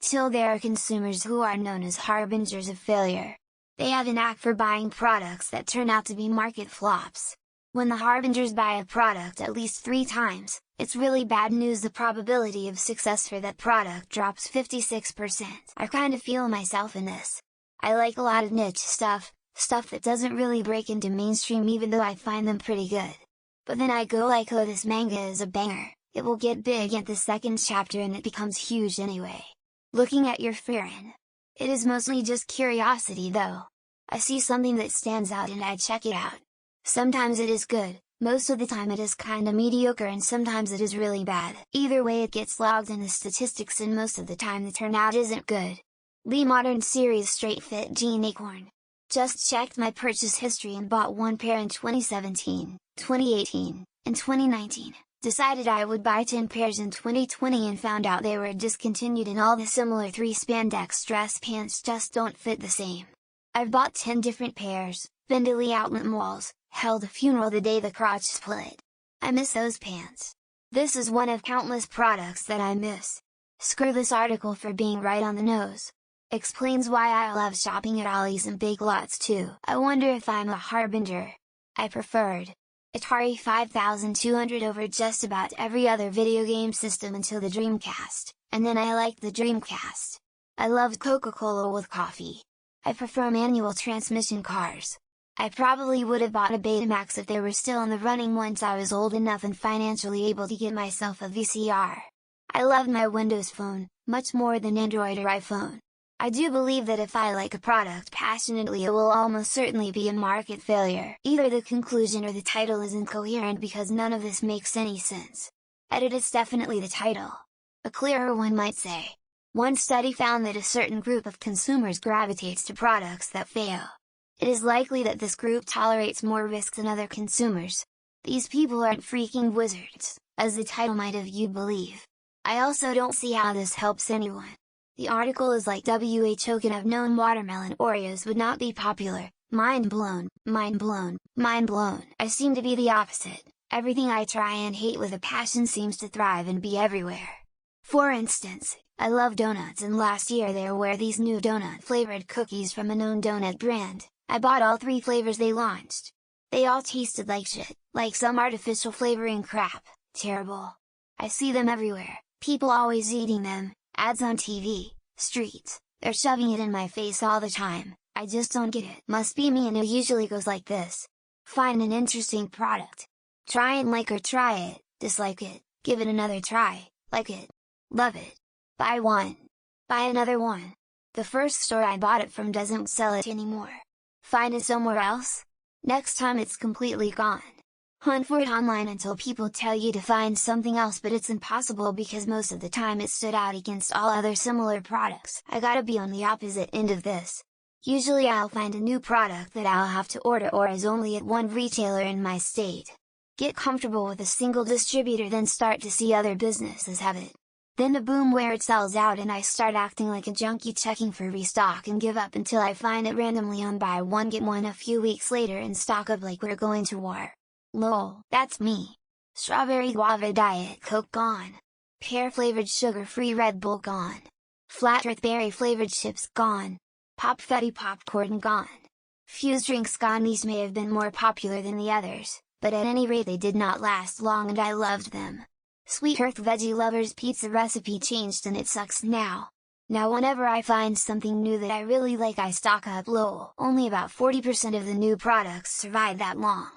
TIL There are consumers who are known as harbingers of failure. They have a knack for buying products that turn out to be market flops. When the harbingers buy a product at least 3 times, it's really bad news. The probability of success for that product drops 56%. I kinda feel myself in this. I like a lot of niche stuff that doesn't really break into mainstream even though I find them pretty good. But then I go like, oh, this manga is a banger, it will get big at the second chapter and it becomes huge anyway. Looking at your Farron. It is mostly just curiosity though. I see something that stands out and I check it out. Sometimes it is good, most of the time it is kinda mediocre, and sometimes it is really bad. Either way it gets logged in the statistics, and most of the time the turnout isn't good. Lee Modern Series Straight Fit Jean Acorn. Just checked my purchase history and bought one pair in 2017, 2018, and 2019. Decided I would buy 10 pairs in 2020 and found out they were discontinued and all the similar 3 spandex dress pants just don't fit the same. I've bought 10 different pairs, been to Lee outlet malls, held a funeral the day the crotch split. I miss those pants. This is one of countless products that I miss. Screw this article for being right on the nose. Explains why I love shopping at Ollie's and Big Lots too. I wonder if I'm a harbinger. I preferred Atari 5200 over just about every other video game system until the Dreamcast, and then I liked the Dreamcast. I loved Coca-Cola with coffee. I prefer manual transmission cars. I probably would have bought a Betamax if they were still in the running once I was old enough and financially able to get myself a VCR. I loved my Windows Phone, much more than Android or iPhone. I do believe that if I like a product passionately it will almost certainly be a market failure. Either the conclusion or the title is incoherent because none of this makes any sense. It's definitely the title. A clearer one might say. One study found that a certain group of consumers gravitates to products that fail. It is likely that this group tolerates more risk than other consumers. These people aren't freaking wizards, as the title might have you believe. I also don't see how this helps anyone. The article is like, WHO could have known watermelon Oreos would not be popular. Mind blown, mind blown, mind blown. I seem to be the opposite. Everything I try and hate with a passion seems to thrive and be everywhere. For instance, I love donuts, and last year there were these new donut flavored cookies from a known donut brand. I bought all 3 flavors they launched. They all tasted like shit, like some artificial flavoring crap. Terrible. I see them everywhere, people always eating them, ads on TV, streets, they're shoving it in my face all the time. I just don't get it. Must be me, and it usually goes like this. Find an interesting product. Try and like or try it, dislike it, give it another try, like it, love it. Buy one. Buy another one. The first store I bought it from doesn't sell it anymore. Find it somewhere else? Next time it's completely gone. Hunt for it online until people tell you to find something else, but it's impossible because most of the time it stood out against all other similar products. I gotta be on the opposite end of this. Usually I'll find a new product that I'll have to order or is only at one retailer in my state. Get comfortable with a single distributor, then start to see other businesses have it. Then a boom where it sells out and I start acting like a junkie checking for restock and give up until I find it randomly on buy one get one a few weeks later and stock up like we're going to war. Lol, that's me. Strawberry guava Diet Coke gone. Pear flavored sugar-free Red Bull gone. Flat Earth berry flavored chips gone. Pop Fuddy popcorn gone. Fuse drinks gone. These may have been more popular than the others, but at any rate they did not last long and I loved them. Sweet Earth Veggie Lovers pizza recipe changed and it sucks now. Now whenever I find something new that I really like I stock up. Lol. Only about 40% of the new products survive that long.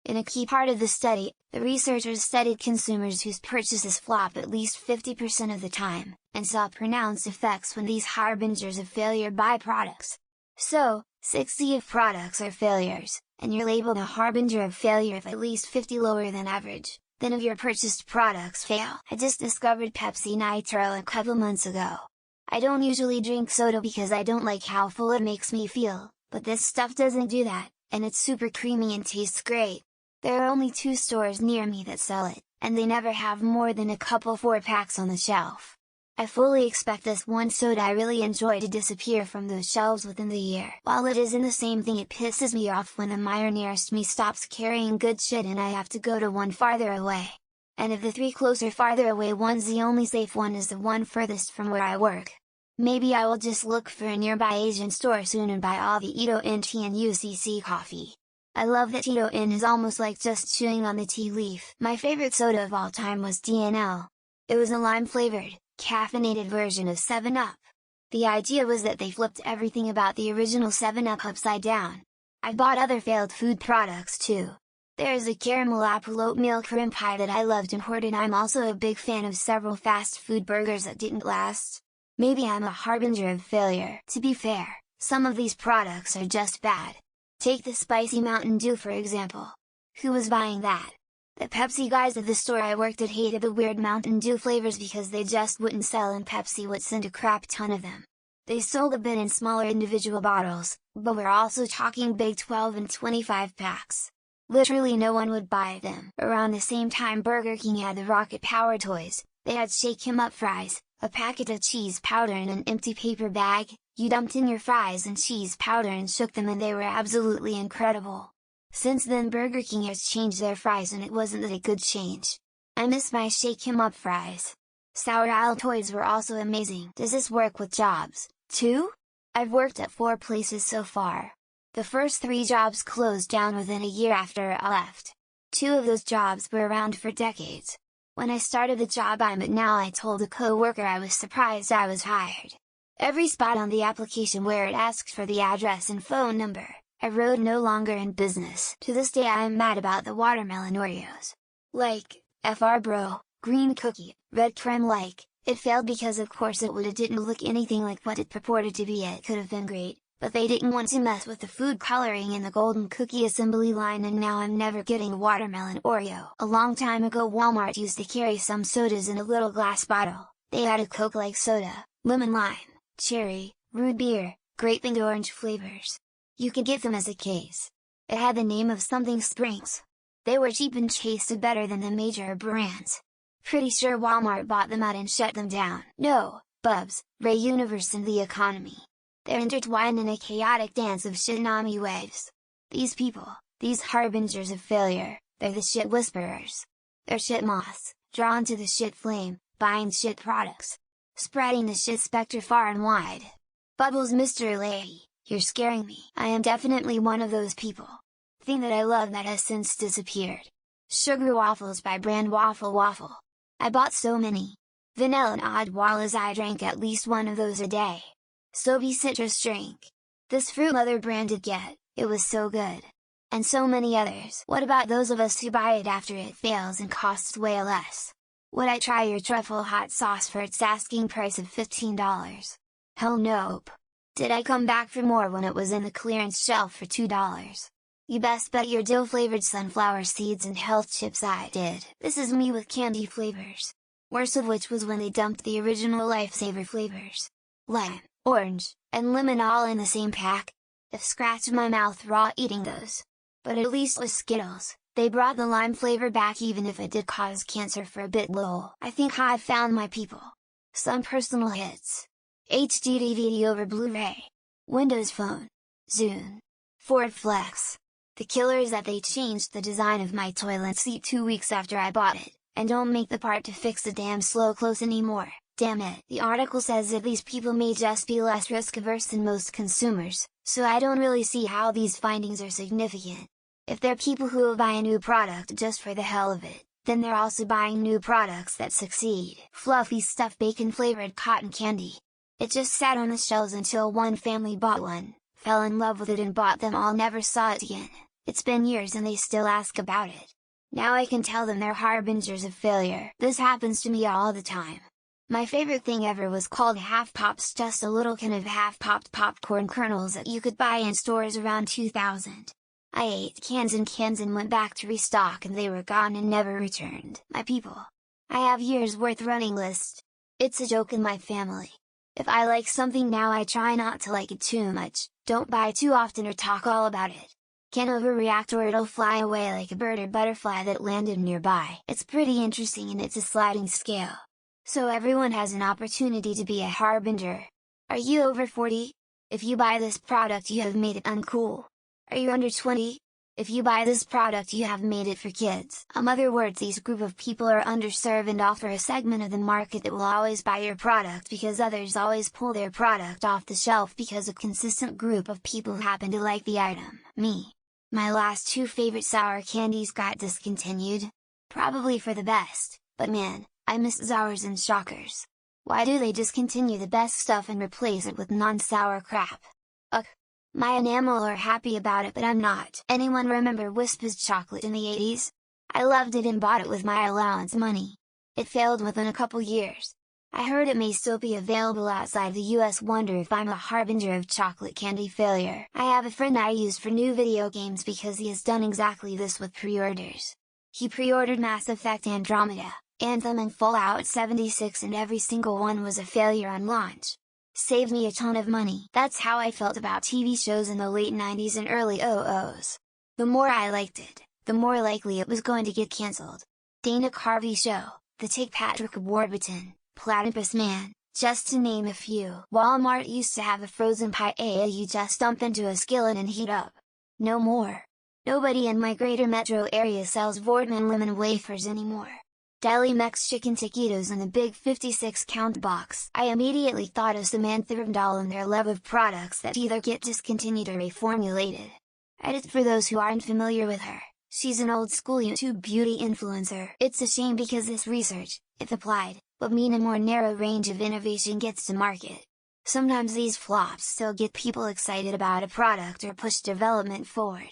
In a key part of the study, the researchers studied consumers whose purchases flop at least 50% of the time, and saw pronounced effects when these harbingers of failure buy products. So, 60 of products are failures, and you're labeled a harbinger of failure if at least 50 lower than average. Then of your purchased products fail. I just discovered Pepsi Nitro a couple months ago. I don't usually drink soda because I don't like how full it makes me feel, but this stuff doesn't do that, and it's super creamy and tastes great. There are only 2 stores near me that sell it, and they never have more than a couple 4-packs on the shelf. I fully expect this one soda I really enjoy to disappear from those shelves within the year. While it isn't the same thing, it pisses me off when a mire nearest me stops carrying good shit and I have to go to one farther away. And of the 3 closer farther away ones, the only safe one is the one furthest from where I work. Maybe I will just look for a nearby Asian store soon and buy all the Ito In tea and UCC coffee. I love that Ito In is almost like just chewing on the tea leaf. My favorite soda of all time was DNL. It was a lime-flavored, caffeinated version of 7-Up. The idea was that they flipped everything about the original 7-Up upside down. I've bought other failed food products too. There is a caramel apple oatmeal cream pie that I loved and hoarded. I'm also a big fan of several fast food burgers that didn't last. Maybe I'm a harbinger of failure. To be fair, some of these products are just bad. Take the spicy Mountain Dew for example. Who was buying that? The Pepsi guys at the store I worked at hated the weird Mountain Dew flavors because they just wouldn't sell and Pepsi would send a crap ton of them. They sold a bit in smaller individual bottles, but we're also talking big 12 and 25 packs. Literally no one would buy them. Around the same time Burger King had the Rocket Power toys. They had Shake 'em Up fries, a packet of cheese powder in an empty paper bag. You dumped in your fries and cheese powder and shook them and they were absolutely incredible. Since then Burger King has changed their fries and it wasn't that a good change. I miss my Shake 'em Up fries. Sour Isle toys were also amazing. Does this work with jobs, too? I've worked at 4 places so far. The first 3 jobs closed down within a year after I left. 2 of those jobs were around for decades. When I started the job I'm at now I told a co-worker I was surprised I was hired. Every spot on the application where it asked for the address and phone number, I wrote no longer in business. To this day I am mad about the watermelon Oreos. Like, FR bro, green cookie, red creme like, it failed because of course it didn't look anything like what it purported to be. It could have been great, but they didn't want to mess with the food coloring in the golden cookie assembly line and now I'm never getting a watermelon Oreo. A long time ago Walmart used to carry some sodas in a little glass bottle. They had a Coke-like soda, lemon lime, cherry, root beer, grape and orange flavors. You could get them as a case. It had the name of something Springs. They were cheap and tasted better than the major brands. Pretty sure Walmart bought them out and shut them down. No, Bubs, Ray Universe and the economy. They're intertwined in a chaotic dance of shitnami waves. These people, these harbingers of failure, they're the shit whisperers. They're shit moths, drawn to the shit flame, buying shit products. Spreading the shit specter far and wide. Bubbles Mr. Leahy, you're scaring me. I am definitely one of those people. Thing that I love that has since disappeared. Sugar waffles by brand Waffle. I bought so many. Vanilla and Odd Wallas I drank at least one of those a day. Sobe citrus drink. This Fruit Mother branded get, it was so good. And so many others. What about those of us who buy it after it fails and costs way less? Would I try your truffle hot sauce for its asking price of $15? Hell nope. Did I come back for more when it was in the clearance shelf for $2? You best bet your dill flavored sunflower seeds and health chips I did. This is me with candy flavors. Worst of which was when they dumped the original Lifesaver flavors. Lime, orange, and lemon all in the same pack. If scratch my mouth raw eating those. But at least with Skittles, they brought the lime flavor back even if it did cause cancer for a bit. Lol. I think I've found my people. Some personal hits. HD DVD over Blu-ray. Windows Phone. Zune. Ford Flex. The killer is that they changed the design of my toilet seat 2 weeks after I bought it, and don't make the part to fix the damn slow close anymore. Damn it. The article says that these people may just be less risk averse than most consumers, so I don't really see how these findings are significant. If they're people who will buy a new product just for the hell of it, then they're also buying new products that succeed. Fluffy stuffed bacon flavored cotton candy. It just sat on the shelves until one family bought one, fell in love with it and bought them all, never saw it again. It's been years and they still ask about it. Now I can tell them they're harbingers of failure. This happens to me all the time. My favorite thing ever was called Half Pops, just a little can of half-popped popcorn kernels that you could buy in stores around 2000. I ate cans and went back to restock and they were gone and never returned. My people. I have years worth running list. It's a joke in my family. If I like something now I try not to like it too much, don't buy too often or talk all about it. Can't overreact or it'll fly away like a bird or butterfly that landed nearby. It's pretty interesting and it's a sliding scale. So everyone has an opportunity to be a harbinger. Are you over 40? If you buy this product you have made it uncool. Are you under 20? If you buy this product, you have made it for kids. In other words, these group of people are underserved and offer a segment of the market that will always buy your product because others always pull their product off the shelf because a consistent group of people happen to like the item. Me. My last two favorite sour candies got discontinued. Probably for the best, but man, I miss Sours and Shockers. Why do they discontinue the best stuff and replace it with non-sour crap? Ugh. My enamel are happy about it, but I'm not. Anyone remember Wispa's chocolate in the 80s? I loved it and bought it with my allowance money. It failed within a couple years. I heard it may still be available outside the US. Wonder if I'm a harbinger of chocolate candy failure. I have a friend I use for new video games because he has done exactly this with pre-orders. He pre-ordered Mass Effect Andromeda, Anthem and Fallout 76, and every single one was a failure on launch. Saved me a ton of money. That's how I felt about TV shows in the late 90s and early 00s. The more I liked it, the more likely it was going to get cancelled. Dana Carvey Show, The Take Patrick Warburton, Platypus Man, just to name a few. Walmart used to have a frozen paella you just dump into a skillet and heat up. No more. Nobody in my greater metro area sells Voortman lemon wafers anymore. Deli Mex chicken taquitos in the big 56-count box. I immediately thought of Samantha Randall and their love of products that either get discontinued or reformulated. Edit for those who aren't familiar with her. She's an old-school YouTube beauty influencer. It's a shame because this research, if applied, would mean a more narrow range of innovation gets to market. Sometimes these flops still get people excited about a product or push development forward.